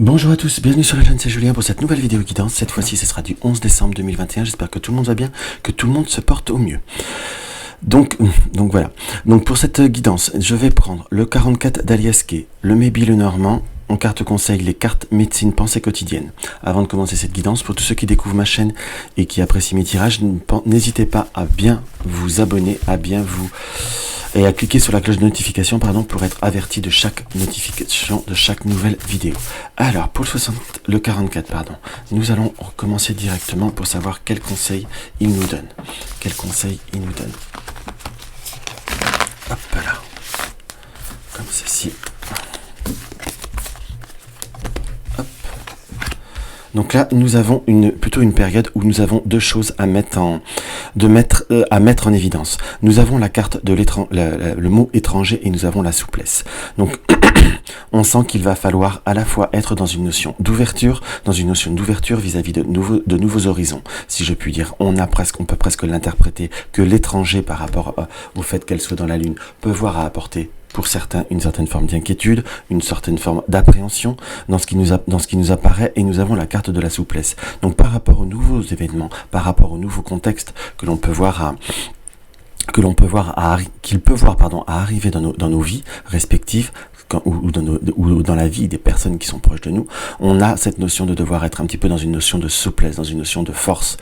Bonjour à tous, bienvenue sur la chaîne, c'est Julien pour cette nouvelle vidéo guidance. Cette fois-ci, ce sera du 11 décembre 2021. J'espère que tout le monde va bien, que tout le monde se porte au mieux. Donc voilà. Donc pour cette guidance, je vais prendre le 44 d'Aliasquet, le Maybe le Normand, en carte conseil, les cartes médecine pensée quotidienne. Avant de commencer cette guidance, pour tous ceux qui découvrent ma chaîne et qui apprécient mes tirages, n'hésitez pas à bien vous abonner, et à cliquer sur la cloche de notification pour être averti de chaque notification de chaque nouvelle vidéo. Alors pour le 44, nous allons commencer directement pour savoir quel conseil il nous donne. Quel conseil il nous donne. Hop là. Comme ceci. Hop. Donc là, nous avons plutôt une période où nous avons deux choses à mettre en évidence. Nous avons la carte de le mot étranger et nous avons la souplesse. Donc, on sent qu'il va falloir à la fois être dans une notion d'ouverture, vis-à-vis de nouveaux horizons, si je puis dire. On peut presque l'interpréter que l'étranger, par rapport au fait qu'elle soit dans la Lune, peut voir à apporter pour certains une certaine forme d'inquiétude, une certaine forme d'appréhension dans ce qui nous apparaît, et nous avons la carte de la souplesse. Donc par rapport aux nouveaux événements, par rapport aux nouveaux contextes qu'il peut voir à arriver dans nos vies respectives, ou dans la vie des personnes qui sont proches de nous, on a cette notion de devoir être un petit peu dans une notion de souplesse, dans une notion de force,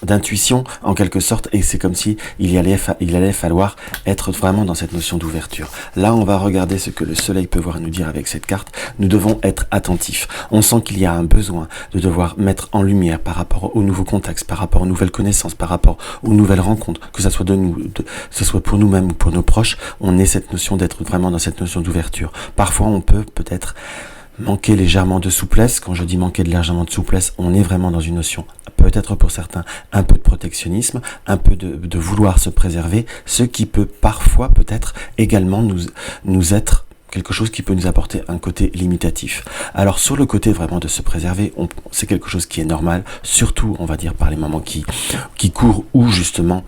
d'intuition en quelque sorte, et c'est comme si il allait falloir être vraiment dans cette notion d'ouverture. Là, on va regarder ce que le soleil peut voir nous dire avec cette carte. Nous devons être attentifs. On sent qu'il y a un besoin de devoir mettre en lumière par rapport aux nouveaux contextes, par rapport aux nouvelles connaissances, par rapport aux nouvelles rencontres, que ce soit que ce soit pour nous-mêmes ou pour nos proches. On ait cette notion d'être vraiment dans cette notion d'ouverture. Parfois, on peut-être manquer légèrement de souplesse. Quand je dis manquer légèrement de souplesse, on est vraiment dans une notion, peut-être pour certains, un peu de protectionnisme, un peu de vouloir se préserver, ce qui peut parfois peut-être également nous être quelque chose qui peut nous apporter un côté limitatif. Alors sur le côté vraiment de se préserver, c'est quelque chose qui est normal, surtout on va dire par les moments qui courent, ou justement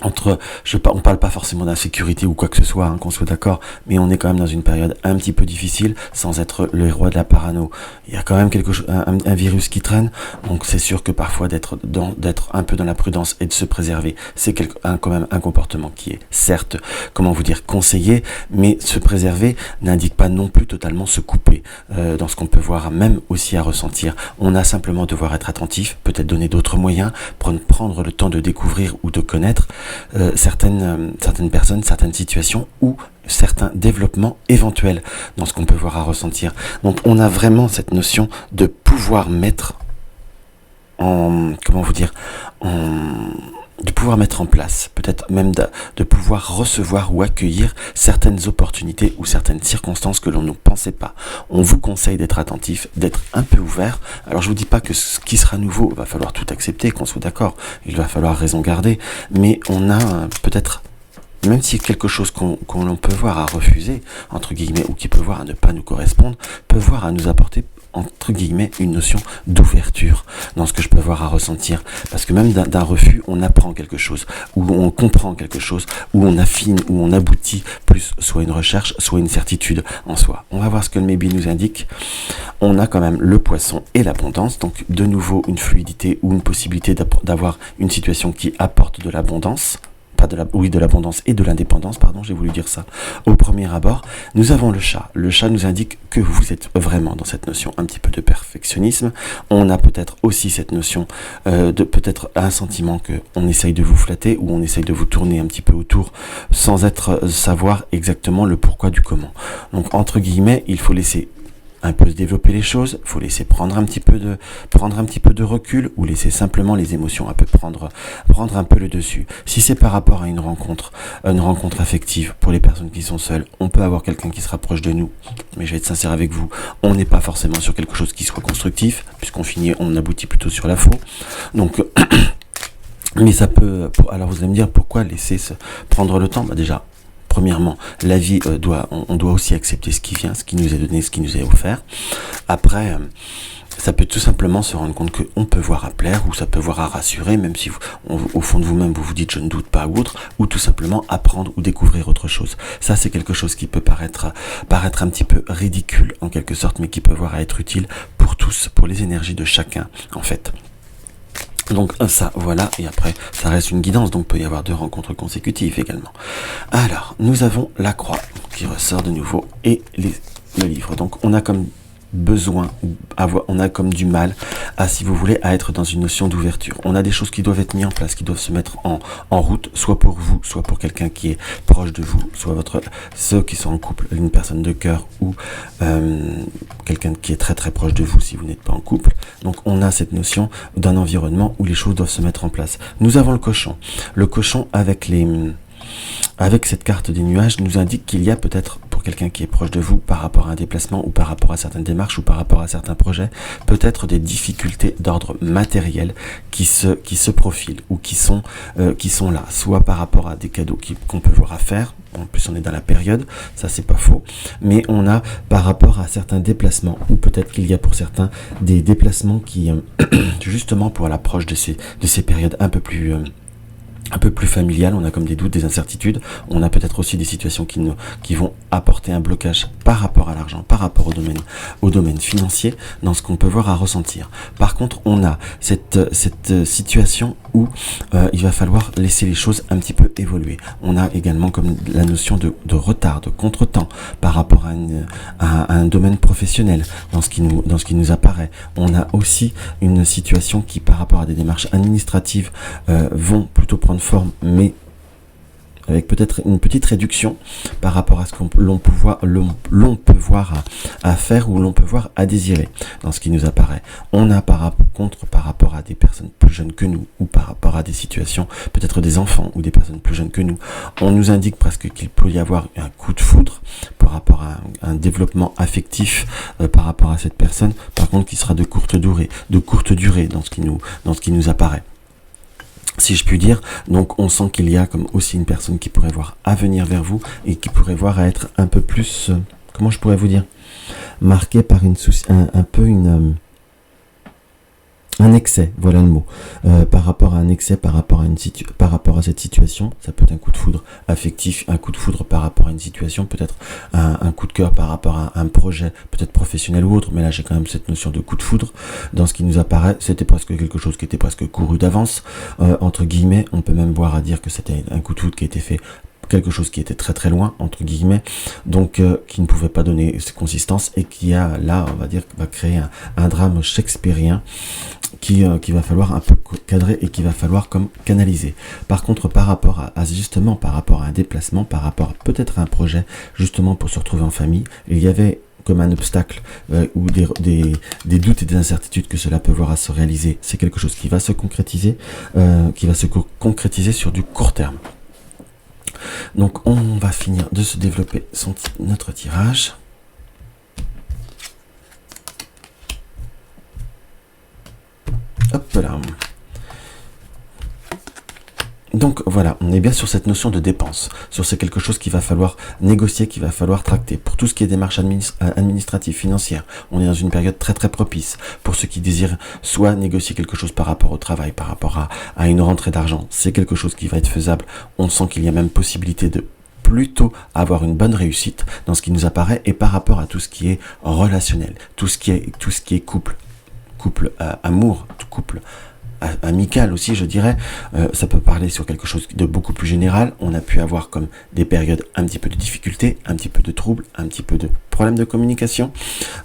on parle pas forcément d'insécurité ou quoi que ce soit, qu'on soit d'accord, mais on est quand même dans une période un petit peu difficile, sans être le roi de la parano. Il y a quand même un virus qui traîne, donc c'est sûr que parfois d'être un peu dans la prudence et de se préserver, c'est quand même un comportement qui est certes, conseillé, mais se préserver n'indique pas non plus totalement se couper dans ce qu'on peut voir, même aussi à ressentir. On a simplement devoir être attentif, peut-être donner d'autres moyens, prendre le temps de découvrir ou de connaître certaines personnes, certaines situations, ou certains développements éventuels dans ce qu'on peut voir à ressentir. Donc on a vraiment cette notion de pouvoir mettre de pouvoir mettre en place, peut-être même de pouvoir recevoir ou accueillir certaines opportunités ou certaines circonstances que l'on ne pensait pas. On vous conseille d'être attentif, d'être un peu ouvert. Alors je vous dis pas que ce qui sera nouveau, va falloir tout accepter, qu'on soit d'accord, il va falloir raison garder, mais on a peut-être, même si quelque chose qu'on peut voir à refuser, entre guillemets, ou qui peut voir à ne pas nous correspondre, peut voir à nous apporter, entre guillemets, une notion d'ouverture dans ce que je peux voir à ressentir. Parce que même d'un refus, on apprend quelque chose, ou on comprend quelque chose, ou on affine, ou on aboutit plus, soit une recherche, soit une certitude en soi. On va voir ce que le Maybe nous indique. On a quand même le poisson et l'abondance, donc de nouveau une fluidité ou une possibilité d'avoir une situation qui apporte de l'abondance. De l'abondance et de l'indépendance, j'ai voulu dire ça au premier abord. Nous avons le chat. Le chat nous indique que vous êtes vraiment dans cette notion un petit peu de perfectionnisme. On a peut-être aussi cette notion de peut-être un sentiment que on essaye de vous flatter, ou on essaye de vous tourner un petit peu autour sans savoir exactement le pourquoi du comment. Donc entre guillemets, il faut laisser un peu se développer les choses, faut laisser prendre un petit peu de recul, ou laisser simplement les émotions prendre un peu le dessus. Si c'est par rapport à une rencontre affective, pour les personnes qui sont seules, on peut avoir quelqu'un qui se rapproche de nous, mais je vais être sincère avec vous, on n'est pas forcément sur quelque chose qui soit constructif, on aboutit plutôt sur la faux. Donc mais ça peut, alors vous allez me dire, pourquoi laisser prendre le temps? Déjà, premièrement, la vie on doit aussi accepter ce qui vient, ce qui nous est donné, ce qui nous est offert. Après, Ça peut tout simplement se rendre compte qu'on peut voir à plaire, ou ça peut voir à rassurer, même si au fond de vous-même vous vous dites je ne doute pas, ou autre, ou tout simplement apprendre ou découvrir autre chose. Ça, c'est quelque chose qui peut paraître un petit peu ridicule en quelque sorte, mais qui peut voir à être utile pour tous, pour les énergies de chacun en fait. Donc ça, voilà, et après, ça reste une guidance, donc il peut y avoir 2 rencontres consécutives également. Alors, nous avons la croix qui ressort de nouveau, et le livre. Donc on a comme besoin, on a comme du mal à, si vous voulez, à être dans une notion d'ouverture. On a des choses qui doivent être mises en place, qui doivent se mettre en route, soit pour vous, soit pour quelqu'un qui est proche de vous, soit ceux qui sont en couple, une personne de cœur, ou quelqu'un qui est très très proche de vous si vous n'êtes pas en couple. Donc on a cette notion d'un environnement où les choses doivent se mettre en place. Nous avons le cochon. Le cochon avec cette carte des nuages nous indique qu'il y a peut-être, pour quelqu'un qui est proche de vous, par rapport à un déplacement, ou par rapport à certaines démarches, ou par rapport à certains projets, peut-être des difficultés d'ordre matériel qui se profilent, ou qui sont là, soit par rapport à des cadeaux qu'on peut voir à faire. En plus on est dans la période, ça c'est pas faux, mais on a par rapport à certains déplacements, ou peut-être qu'il y a pour certains des déplacements qui justement pour l'approche de ces périodes un peu plus familial, on a comme des doutes, des incertitudes, on a peut-être aussi des situations qui vont apporter un blocage par rapport à l'argent, par rapport au domaine financier, dans ce qu'on peut voir à ressentir. Par contre, on a cette situation où il va falloir laisser les choses un petit peu évoluer. On a également comme la notion de retard, de contretemps par rapport à un domaine professionnel dans ce qui nous apparaît. On a aussi une situation qui, par rapport à des démarches administratives, vont plutôt prendre forme, mais avec peut-être une petite réduction par rapport à ce l'on peut voir à faire, ou l'on peut voir à désirer dans ce qui nous apparaît. On a par rapport à des personnes plus jeunes que nous, ou par rapport à des situations, peut-être des enfants ou des personnes plus jeunes que nous, on nous indique presque qu'il peut y avoir un coup de foudre par rapport à un développement affectif par rapport à cette personne, par contre qui sera de courte durée dans ce qui nous apparaît, si je puis dire. Donc on sent qu'il y a comme aussi une personne qui pourrait voir à venir vers vous, et qui pourrait voir à être un peu plus, comment je pourrais vous dire, marqué par un excès, voilà le mot, par rapport à un excès, par rapport à cette situation. Ça peut être un coup de foudre affectif, un coup de foudre par rapport à une situation, peut-être un coup de cœur par rapport à un projet, peut-être professionnel ou autre, mais là j'ai quand même cette notion de coup de foudre dans ce qui nous apparaît. C'était presque quelque chose qui était presque couru d'avance, entre guillemets. On peut même voir à dire que c'était un coup de foudre qui a été fait, quelque chose qui était très très loin, entre guillemets, donc qui ne pouvait pas donner ses consistances, et qui a là, on va dire, va créer un drame shakespearien qui va falloir un peu cadrer, et qui va falloir comme canaliser. Par contre, par rapport à justement, par rapport à un déplacement, par rapport peut-être à un projet, justement pour se retrouver en famille, il y avait comme un obstacle, ou des doutes et des incertitudes que cela peut voir à se réaliser. C'est quelque chose qui va se concrétiser, sur du court terme. Donc on va finir de se développer notre tirage. Hop là. Donc voilà, on est bien sur cette notion de dépense, sur c'est quelque chose qu'il va falloir négocier, qu'il va falloir tracter. Pour tout ce qui est démarches administratives, financières, on est dans une période très très propice. Pour ceux qui désirent soit négocier quelque chose par rapport au travail, par rapport à une rentrée d'argent, c'est quelque chose qui va être faisable. On sent qu'il y a même possibilité de plutôt avoir une bonne réussite dans ce qui nous apparaît, et par rapport à tout ce qui est relationnel, tout ce qui est couple amour, couple amical aussi, je dirais, ça peut parler sur quelque chose de beaucoup plus général. On a pu avoir comme des périodes un petit peu de difficultés, un petit peu de troubles, un petit peu de problèmes de communication.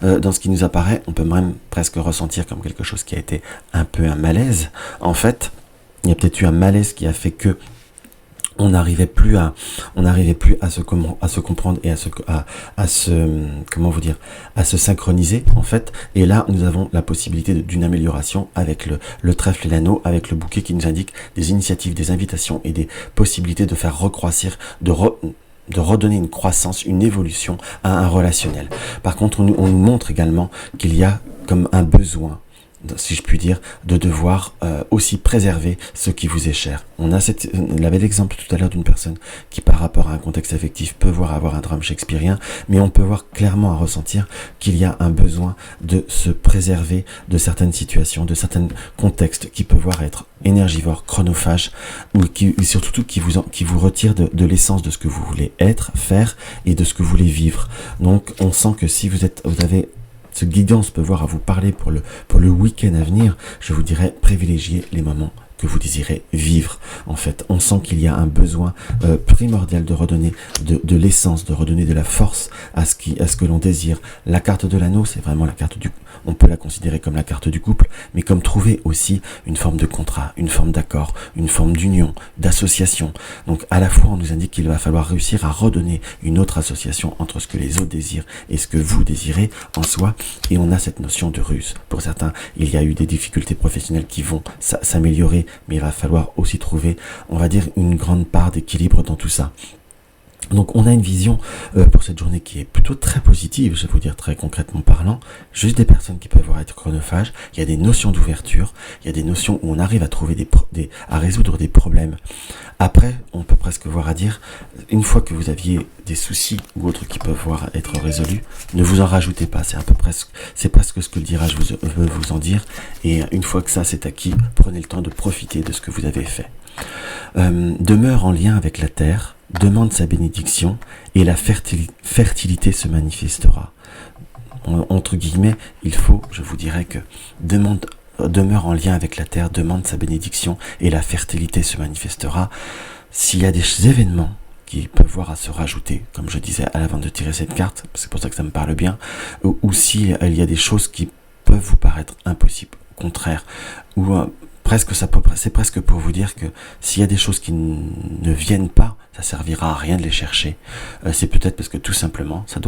Dans ce qui nous apparaît, on peut même presque ressentir comme quelque chose qui a été un peu un malaise. En fait, il y a peut-être eu un malaise qui a fait que on n'arrivait plus à se comprendre et à se synchroniser en fait. Et là nous avons la possibilité d'une amélioration avec le trèfle et l'anneau, avec le bouquet qui nous indique des initiatives, des invitations et des possibilités de faire recroissir, de redonner une croissance, une évolution à un relationnel. Par contre, on nous montre également qu'il y a comme un besoin si je puis dire, de devoir aussi préserver ce qui vous est cher. On avait l'exemple tout à l'heure d'une personne qui, par rapport à un contexte affectif, peut avoir un drame shakespearien, mais on peut voir clairement à ressentir qu'il y a un besoin de se préserver de certaines situations, de certains contextes qui peuvent être énergivores, chronophages, ou surtout qui vous retirent de l'essence de ce que vous voulez être, faire et de ce que vous voulez vivre. Donc on sent que si vous avez ce guidance peut voir à vous parler pour le week-end à venir, je vous dirais privilégiez les moments que vous désirez vivre. En fait, on sent qu'il y a un besoin primordial de redonner de l'essence, de redonner de la force à ce que l'on désire. La carte de l'anneau, c'est vraiment la carte on peut la considérer comme la carte du couple, mais comme trouver aussi une forme de contrat, une forme d'accord, une forme d'union, d'association. Donc à la fois, on nous indique qu'il va falloir réussir à redonner une autre association entre ce que les autres désirent et ce que vous désirez en soi. Et on a cette notion de ruse. Pour certains, il y a eu des difficultés professionnelles qui vont s'améliorer, mais il va falloir aussi trouver, on va dire, une grande part d'équilibre dans tout ça. Donc on a une vision pour cette journée qui est plutôt très positive, je vais vous dire très concrètement parlant, juste des personnes qui peuvent être chronophages, il y a des notions d'ouverture, il y a des notions où on arrive à trouver à résoudre des problèmes. Après, on peut presque voir à dire, une fois que vous aviez des soucis ou autres qui peuvent être résolus, ne vous en rajoutez pas, c'est presque ce que le tirage veut vous en dire, et une fois que ça c'est acquis, prenez le temps de profiter de ce que vous avez fait. Demeure en lien avec la terre, demande sa bénédiction et la fertilité se manifestera. Entre guillemets, je vous dirais que demeure en lien avec la terre, demande sa bénédiction et la fertilité se manifestera. S'il y a des événements qui peuvent voir à se rajouter, comme je disais à l'avant de tirer cette carte, c'est pour ça que ça me parle bien, ou si il y a des choses qui peuvent vous paraître impossibles, au contraire, ou c'est presque pour vous dire que s'il y a des choses qui ne viennent pas, ça servira à rien de les chercher. C'est peut-être parce que tout simplement, ça ne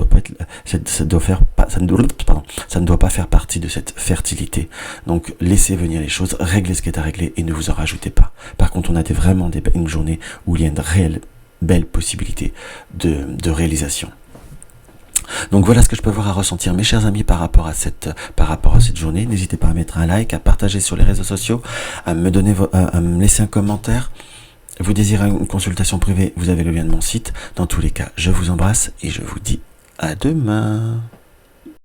doit pas faire partie de cette fertilité. Donc laissez venir les choses, réglez ce qui est à régler et ne vous en rajoutez pas. Par contre, on a vraiment une journée où il y a une réelle belle possibilité de réalisation. Donc voilà ce que je peux avoir à ressentir, mes chers amis, par rapport à cette journée. N'hésitez pas à mettre un like, à partager sur les réseaux sociaux, à me laisser un commentaire. Vous désirez une consultation privée, vous avez le lien de mon site. Dans tous les cas, je vous embrasse et je vous dis à demain.